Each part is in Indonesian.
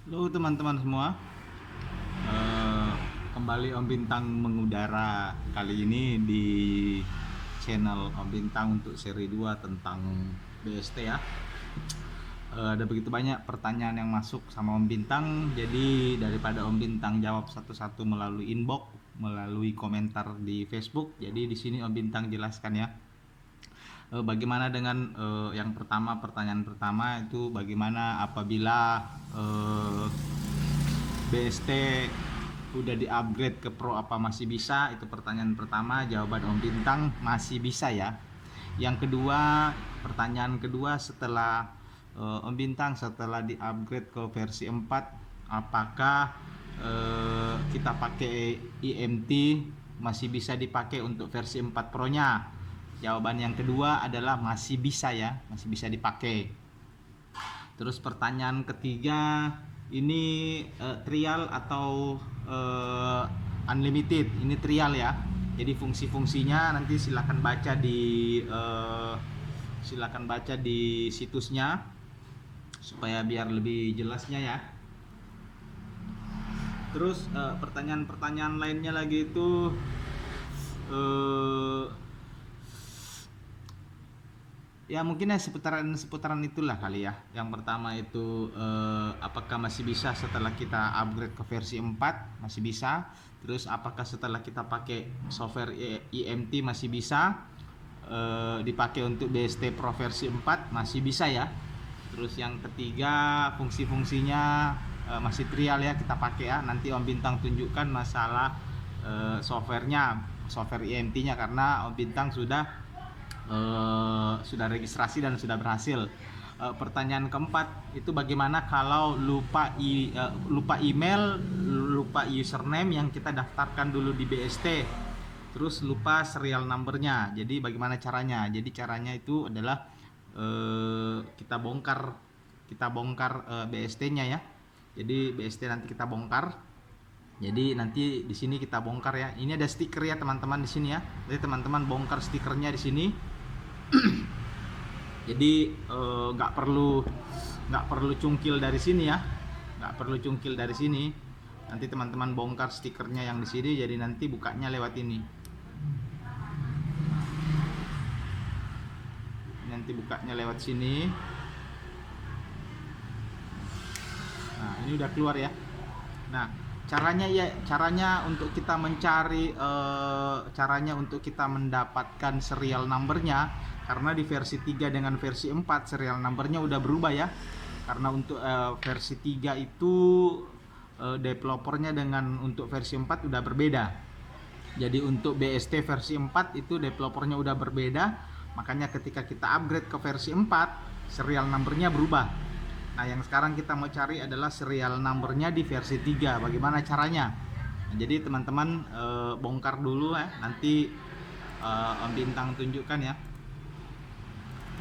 Halo teman-teman semua. Eh, Kembali Om Bintang mengudara kali ini di channel Om Bintang untuk seri 2 tentang BST ya. Ada begitu banyak pertanyaan yang masuk sama Om Bintang, jadi daripada Om Bintang jawab satu-satu melalui inbox, melalui komentar di Facebook, jadi di sini Om Bintang jelaskan ya. Bagaimana dengan yang pertama, pertanyaan pertama itu bagaimana apabila BST udah di-upgrade ke Pro apa masih bisa? Itu pertanyaan pertama, jawaban Om Bintang masih bisa ya. Yang kedua, pertanyaan kedua, setelah Om Bintang setelah di-upgrade ke versi 4, apakah kita pakai IMT masih bisa dipakai untuk versi 4 Pro-nya? Jawaban yang kedua adalah masih bisa ya, masih bisa dipakai. Terus pertanyaan ketiga, ini trial atau unlimited? Ini trial ya. Jadi fungsi-fungsinya nanti silakan baca di situsnya supaya biar lebih jelasnya ya. Terus pertanyaan-pertanyaan lainnya lagi itu ya mungkin ya seputaran itulah kali ya. Yang pertama itu apakah masih bisa setelah kita upgrade ke versi 4? Masih bisa. Terus apakah setelah kita pakai software IMT masih bisa dipakai untuk BST Pro versi 4? Masih bisa ya. Terus yang ketiga, fungsi-fungsinya masih trial ya, kita pakai ya. Nanti Om Bintang tunjukkan masalah softwarenya, software IMT-nya, karena Om Bintang sudah registrasi dan sudah berhasil. Pertanyaan keempat itu bagaimana kalau lupa email, lupa username yang kita daftarkan dulu di BST, terus lupa serial numbernya. Jadi bagaimana caranya? Jadi caranya itu adalah kita bongkar BST-nya ya. Jadi BST nanti kita bongkar. Jadi nanti di sini kita bongkar ya. Ini ada stiker ya teman-teman di sini ya. Jadi teman-teman bongkar stikernya di sini. Jadi nggak perlu cungkil dari sini ya, nggak perlu cungkil dari sini. Nanti teman-teman bongkar stikernya yang di sini, jadi nanti bukanya lewat ini. Nanti bukanya lewat sini. Nah ini udah keluar ya. Nah caranya untuk kita mencari caranya untuk kita mendapatkan serial numbernya, karena di versi 3 dengan versi 4 serial numbernya udah berubah ya. Karena untuk versi 3 itu developernya dengan untuk versi 4 udah berbeda. Jadi untuk BST versi 4 itu developernya udah berbeda, makanya ketika kita upgrade ke versi 4 serial numbernya berubah. Nah yang sekarang kita mau cari adalah serial numbernya di versi 3. Bagaimana caranya? Nah, jadi teman-teman bongkar dulu ya. Nanti Om Bintang tunjukkan ya.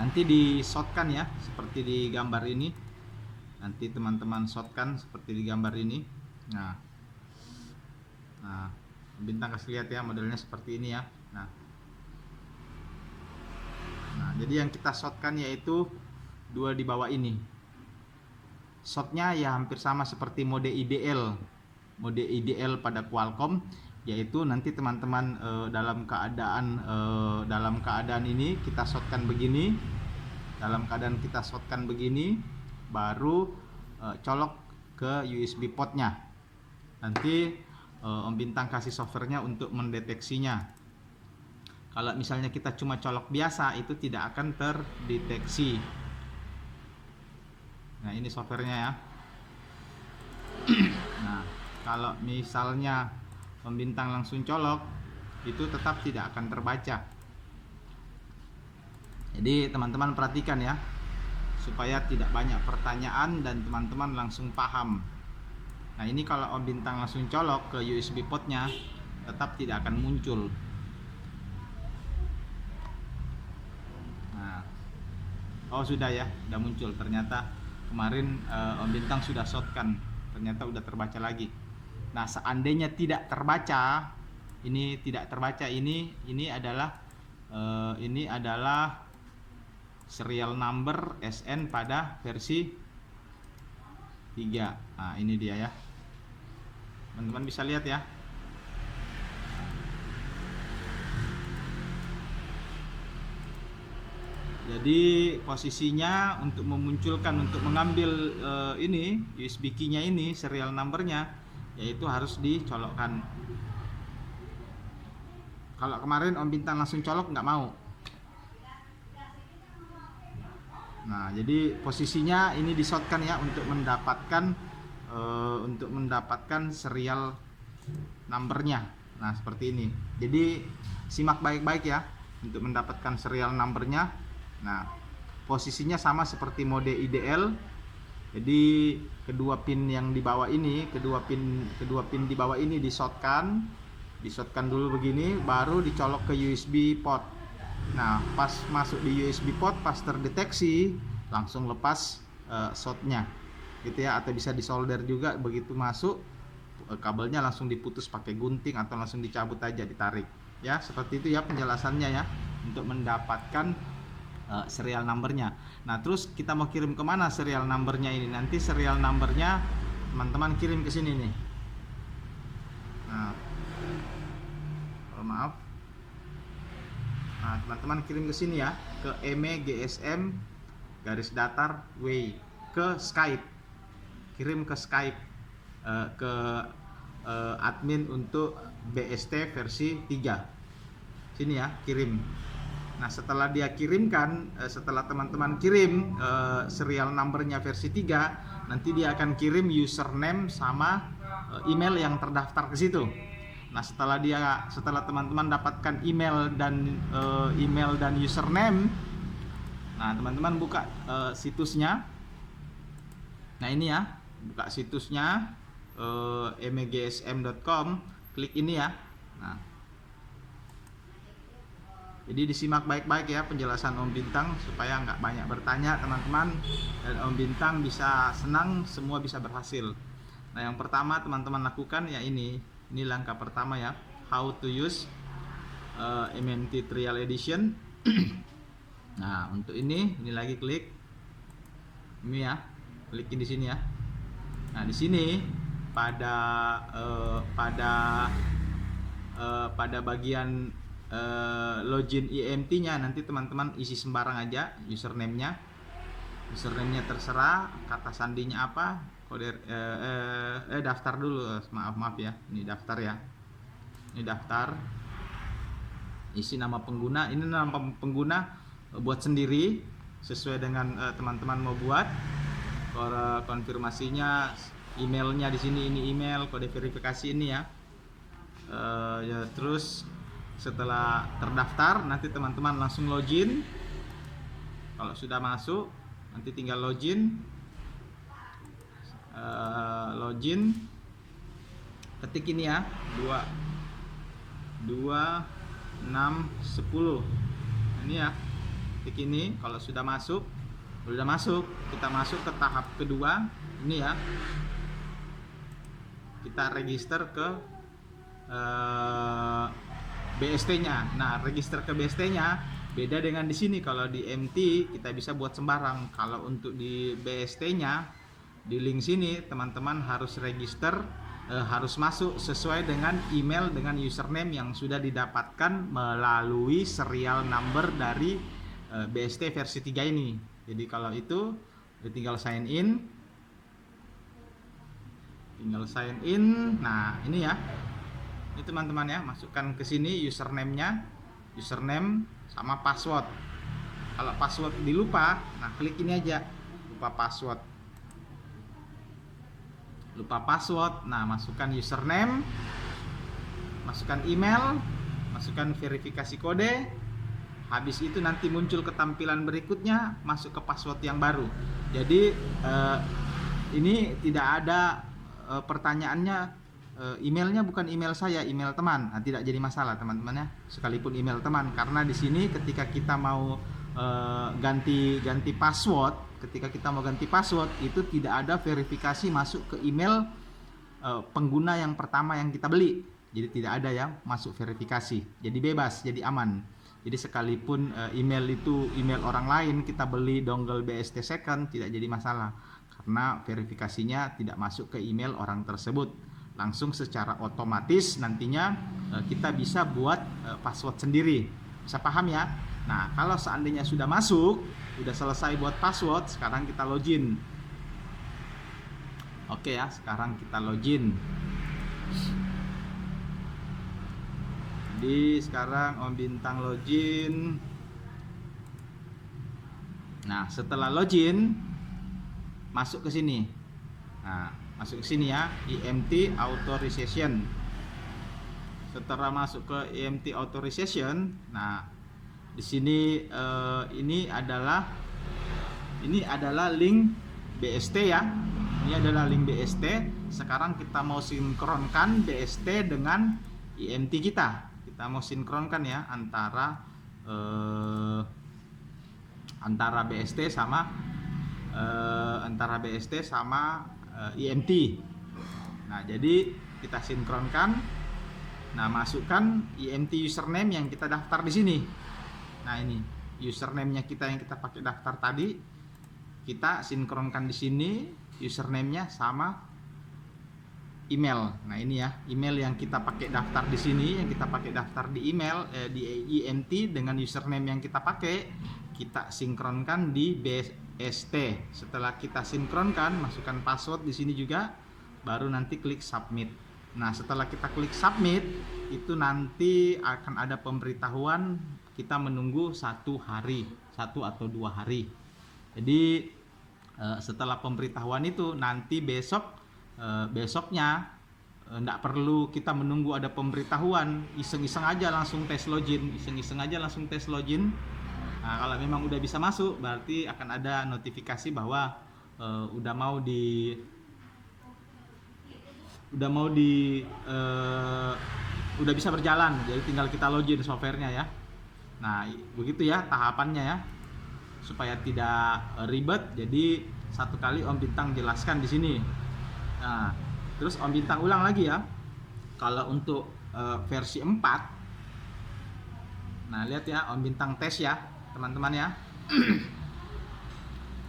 Nanti di shotkan ya, seperti di gambar ini. Nanti teman-teman shotkan seperti di gambar ini. Nah Om Bintang kasih lihat ya, modelnya seperti ini ya. Nah jadi yang kita shotkan yaitu dua di bawah ini. Shotnya ya hampir sama seperti mode IDL pada Qualcomm, yaitu nanti teman-teman dalam keadaan ini kita shotkan begini, baru colok ke USB portnya. Nanti Om Bintang kasih softwarenya untuk mendeteksinya. Kalau misalnya kita cuma colok biasa, itu tidak akan terdeteksi. Nah ini softwarenya ya. Nah kalau misalnya Om Bintang langsung colok, itu tetap tidak akan terbaca. Jadi teman-teman perhatikan ya, supaya tidak banyak pertanyaan dan teman-teman langsung paham. Nah ini kalau Om Bintang langsung colok ke USB portnya, tetap tidak akan muncul. Nah, oh sudah ya, sudah muncul. Ternyata kemarin Om Bintang sudah shotkan, ternyata udah terbaca lagi. Nah seandainya tidak terbaca, ini adalah serial number SN pada versi 3. Nah, ini dia ya. Teman-teman bisa lihat ya. Jadi posisinya untuk memunculkan, untuk mengambil ini USB key-nya ini, serial number-nya, yaitu harus dicolokkan. Kalau kemarin Om Bintang langsung colok nggak mau. Nah, jadi posisinya ini di-shotkan ya untuk mendapatkan serial number-nya. Nah, seperti ini. Jadi simak baik-baik ya untuk mendapatkan serial number-nya. Nah, posisinya sama seperti mode IDL. Jadi kedua pin yang di bawah ini, kedua pin di bawah ini di-shotkan dulu begini, baru dicolok ke USB port. Nah, pas masuk di USB port, pas terdeteksi langsung lepas shotnya, gitu ya. Atau bisa disolder juga, begitu masuk kabelnya langsung diputus pakai gunting atau langsung dicabut aja, ditarik. Ya, seperti itu ya penjelasannya ya untuk mendapatkan serial numbernya. Nah, terus kita mau kirim kemana serial numbernya ini? Nanti serial numbernya teman-teman kirim ke sini nih. Nah, maaf. Nah, teman-teman kirim ke sini ya, ke eme_gsm_way, ke Skype. Kirim ke Skype, ke admin untuk BST versi 3. Sini ya, kirim. Nah, setelah dia kirimkan, setelah teman-teman kirim serial numbernya versi 3, nanti dia akan kirim username sama email yang terdaftar ke situ. Nah, setelah teman-teman dapatkan email dan username, nah teman-teman buka situsnya. Nah, ini ya, buka situsnya emegsm.com, klik ini ya. Nah, jadi disimak baik-baik ya penjelasan Om Bintang supaya nggak banyak bertanya teman-teman, dan Om Bintang bisa senang, semua bisa berhasil. Nah, yang pertama teman-teman lakukan ya ini langkah pertama ya, how to use MMT Trial Edition. Nah, untuk ini lagi klik ini ya, klikin di sini ya. Nah, di sini pada bagian login IMT-nya nanti teman-teman isi sembarang aja username-nya terserah, kata sandinya apa, kode daftar dulu, maaf ya, ini daftar ya, ini daftar, isi nama pengguna, ini nama pengguna buat sendiri sesuai dengan teman-teman mau buat. Konfirmasinya emailnya di sini, ini email, kode verifikasi ini ya. Ya, terus setelah terdaftar nanti teman-teman langsung login. Kalau sudah masuk nanti tinggal login, ketik ini ya, 2 6 10 ini ya, ketik ini. Kalau sudah masuk, kita masuk ke tahap kedua ini ya, kita register ke BST-nya. Nah, register ke BST-nya beda dengan di sini. Kalau di MT kita bisa buat sembarang. Kalau untuk di BST-nya di link sini teman-teman harus register, harus masuk sesuai dengan email dengan username yang sudah didapatkan melalui serial number dari BST versi 3 ini. Jadi kalau itu tinggal sign in. Nah, ini ya. Ini teman-teman ya, masukkan ke sini username-nya, username sama password. Kalau password dilupa, nah klik ini aja, lupa password. Nah, masukkan username, masukkan email, masukkan verifikasi kode. Habis itu nanti muncul ketampilan berikutnya, masuk ke password yang baru. Jadi ini tidak ada pertanyaannya, emailnya bukan email saya, email teman. Nah, tidak jadi masalah teman-teman ya, sekalipun email teman, karena di sini ketika kita mau ganti password, itu tidak ada verifikasi masuk ke email pengguna yang pertama yang kita beli. Jadi tidak ada ya masuk verifikasi. Jadi bebas, jadi aman. Jadi sekalipun email itu email orang lain, kita beli dongle BST second, tidak jadi masalah. karena verifikasinya tidak masuk ke email orang tersebut. Langsung secara otomatis nantinya kita bisa buat password sendiri. Bisa paham ya? Nah, kalau seandainya sudah masuk, sudah selesai buat password, sekarang kita login. Oke ya, sekarang kita login. Jadi sekarang Om Bintang login. Nah, setelah login, masuk ke sini. Nah, masuk ke sini ya, IMT Authorization. Setelah masuk ke IMT Authorization, nah di sini ini adalah link BST ya. Ini adalah link BST. Sekarang kita mau sinkronkan BST dengan IMT kita. Kita mau sinkronkan ya antara BST sama IMT. Nah, jadi kita sinkronkan. Nah, masukkan IMT username yang kita daftar di sini. Nah, ini username-nya kita yang kita pakai daftar tadi. Kita sinkronkan di sini username-nya sama email. Nah, ini ya, email yang kita pakai daftar di sini, yang kita pakai daftar di email di IMT dengan username yang kita pakai, kita sinkronkan di BST. Setelah kita sinkronkan, masukkan password di sini juga, baru nanti klik submit. Nah, setelah kita klik submit, itu nanti akan ada pemberitahuan kita menunggu 1 hari, 1 atau 2 hari. Jadi setelah pemberitahuan itu nanti besoknya enggak perlu kita menunggu ada pemberitahuan, iseng-iseng aja langsung tes login, Nah, kalau memang udah bisa masuk, berarti akan ada notifikasi bahwa udah bisa berjalan. Jadi tinggal kita login softwarenya ya. Nah, begitu ya tahapannya ya, supaya tidak ribet. Jadi satu kali Om Bintang jelaskan di sini. Nah, terus Om Bintang ulang lagi ya. Kalau untuk versi 4, nah lihat ya, Om Bintang tes ya teman-teman ya.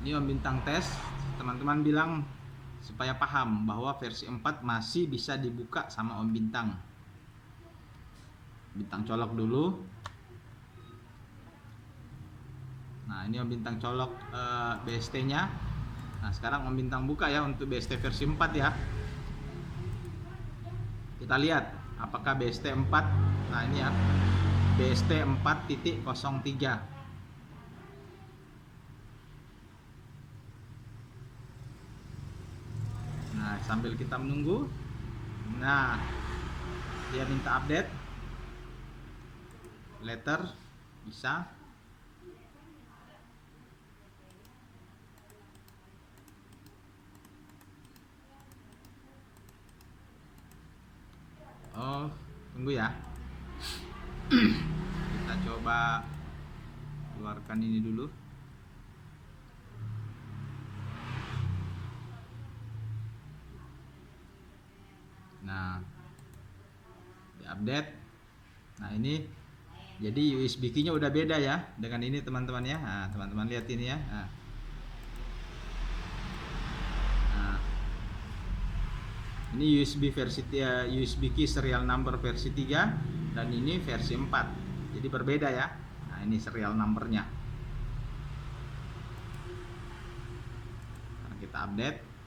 Ini Om Bintang tes, teman-teman bilang supaya paham bahwa versi 4 masih bisa dibuka sama Om Bintang. Bintang colok dulu. Nah, ini Om Bintang colok BST-nya. Nah, sekarang Om Bintang buka ya untuk BST versi 4 ya. Kita lihat apakah BST 4. Nah, ini ya, BST 4.03. Nah, sambil kita menunggu, nah dia minta update letter, bisa. Oh, tunggu ya. Kita coba keluarkan ini dulu. Nah, diupdate. Nah, ini jadi USB key-nya udah beda ya dengan ini teman-teman ya. Nah, teman-teman lihat ini ya. Nah, ini USB key serial number versi 3 dan ini versi 4. Jadi berbeda ya. Nah, ini serial numbernya. Sekarang kita update.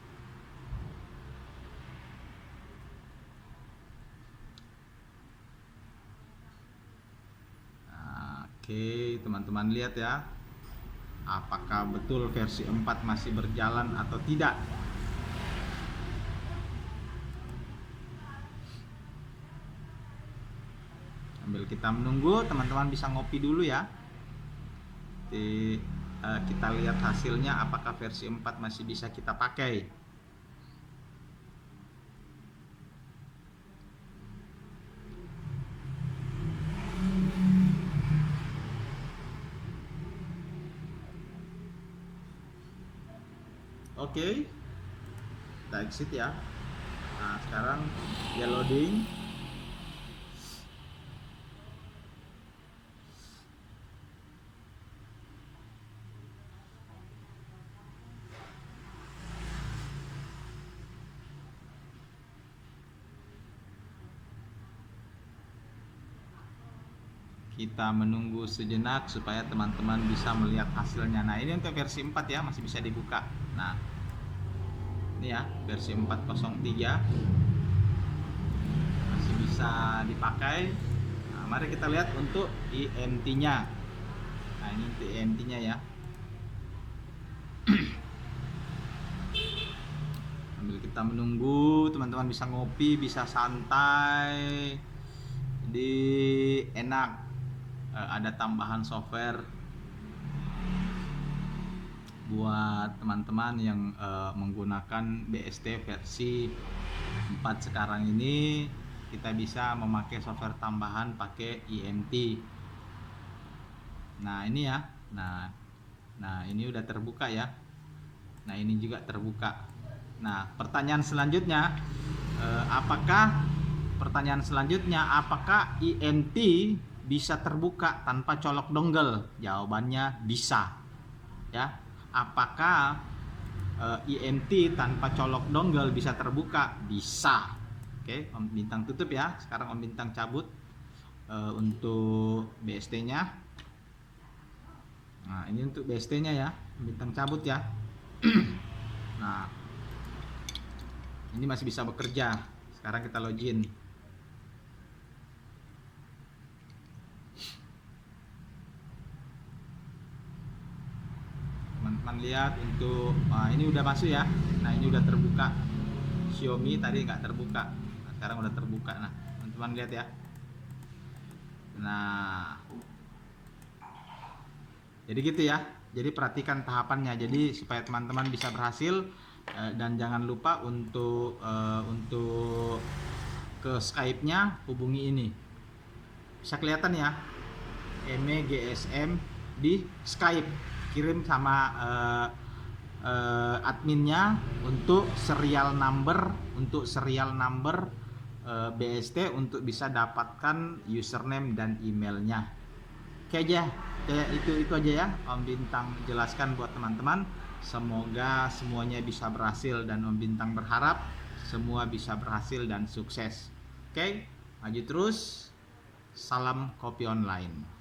Oke, teman-teman lihat ya, apakah betul versi 4 masih berjalan atau tidak. Sambil kita menunggu, teman-teman bisa ngopi dulu ya. Kita lihat hasilnya apakah versi 4 masih bisa kita pakai. Oke, kita exit ya. Nah, sekarang dia loading. Kita menunggu sejenak supaya teman-teman bisa melihat hasilnya. Nah, ini untuk versi 4 ya, masih bisa dibuka. Nah, ini ya, versi 403 masih bisa dipakai. Nah, mari kita lihat untuk IMT-nya. Nah, ini untuk IMT-nya ya. Sambil kita menunggu, teman-teman bisa ngopi, bisa santai. Jadi enak. Ada tambahan software buat teman-teman yang menggunakan BST versi 4 sekarang ini. Kita bisa memakai software tambahan pakai IMT. Nah, ini ya. Nah, ini udah terbuka ya. Nah, ini juga terbuka. Nah, pertanyaan selanjutnya, apakah IMT bisa terbuka tanpa colok dongle? Jawabannya bisa. Ya, apakah IMT tanpa colok dongle bisa terbuka? Bisa. Oke, Om Bintang tutup ya. Sekarang Om Bintang cabut untuk BST-nya. Nah, ini untuk BST-nya ya. Om Bintang cabut ya. Nah, ini masih bisa bekerja. Sekarang kita login. Teman-teman lihat untuk ini udah masuk ya. Nah, ini udah terbuka. Xiaomi tadi nggak terbuka. Nah, sekarang udah terbuka. Nah, teman-teman lihat ya. Nah, jadi gitu ya. Jadi perhatikan tahapannya. Jadi supaya teman-teman bisa berhasil, dan jangan lupa untuk ke Skype-nya hubungi ini. Bisa kelihatan ya, MEGSM di Skype. Kirim sama adminnya untuk serial number BST untuk bisa dapatkan username dan emailnya. Oke aja, itu aja ya Om Bintang jelaskan buat teman-teman. Semoga semuanya bisa berhasil dan Om Bintang berharap semua bisa berhasil dan sukses. Oke, maju terus. Salam kopi online.